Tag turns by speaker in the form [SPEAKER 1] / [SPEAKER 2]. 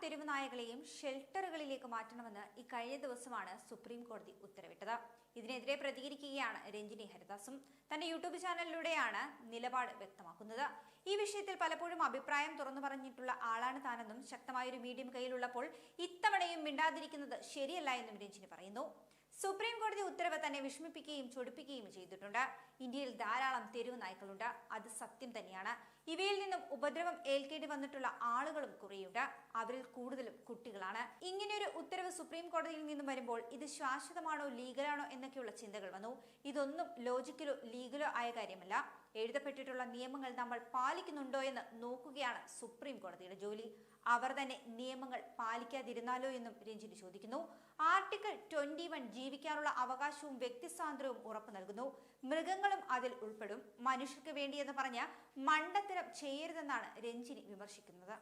[SPEAKER 1] തെരുവ് നായകളെയും ഷെൽട്ടറുകളിലേക്ക് മാറ്റണമെന്ന് ഇക്കഴിഞ്ഞ ദിവസമാണ് സുപ്രീം കോടതി ഉത്തരവിട്ടത്. ഇതിനെതിരെ പ്രതികരിക്കുകയാണ് രഞ്ജിനി ഹരിദാസും. തന്റെ യൂട്യൂബ് ചാനലിലൂടെയാണ് നിലപാട് വ്യക്തമാക്കുന്നത്. ഈ വിഷയത്തിൽ പലപ്പോഴും അഭിപ്രായം തുറന്നു പറഞ്ഞിട്ടുള്ള ആളാണ് താനെന്നും ശക്തമായൊരു മീഡിയം കയ്യിലുള്ളപ്പോൾ ഇത്തവണയും മിണ്ടാതിരിക്കുന്നത് ശരിയല്ല എന്നും രഞ്ജിനി പറയുന്നു. സുപ്രീം കോടതി ഉത്തരവ് തന്നെ വിഷമിപ്പിക്കുകയും ചൊടിപ്പിക്കുകയും ചെയ്തിട്ടുണ്ട്. ഇന്ത്യയിൽ ധാരാളം തെരുവ് നായ്ക്കളുണ്ട്, അത് സത്യം തന്നെയാണ്. ഇവയിൽ നിന്നും ഉപദ്രവം ഏൽക്കേണ്ടി വന്നിട്ടുള്ള ആളുകളും കുറെയുണ്ട്. അവരിൽ കൂടുതലും കുട്ടികളാണ്. ഇങ്ങനെയൊരു ഉത്തരവ് സുപ്രീം കോടതിയിൽ നിന്നും വരുമ്പോൾ ഇത് ശാശ്വതമാണോ ലീഗലാണോ എന്നൊക്കെയുള്ള ചിന്തകൾ വന്നു. ഇതൊന്നും ലോജിക്കലോ ലീഗലോ ആയ കാര്യമല്ല. എഴുതപ്പെട്ടിട്ടുള്ള നിയമങ്ങൾ നമ്മൾ പാലിക്കുന്നുണ്ടോ എന്ന് നോക്കുകയാണ് സുപ്രീം കോടതിയുടെ ജോലി. അവർ തന്നെ നിയമങ്ങൾ പാലിക്കാതിരുന്നാലോ എന്നും രഞ്ജിനി ചോദിക്കുന്നു. ആർട്ടിക്കിൾ 21 ജീവിക്കാനുള്ള അവകാശവും വ്യക്തിസ്വാതന്ത്ര്യവും ഉറപ്പു നൽകുന്നു. മൃഗങ്ങളും അതിൽ ഉൾപ്പെടും. മനുഷ്യർക്ക് വേണ്ടിയെന്ന് പറഞ്ഞ മണ്ടത്തരം ചെയ്യരുതെന്നാണ് രഞ്ജിനി വിമർശിക്കുന്നത്.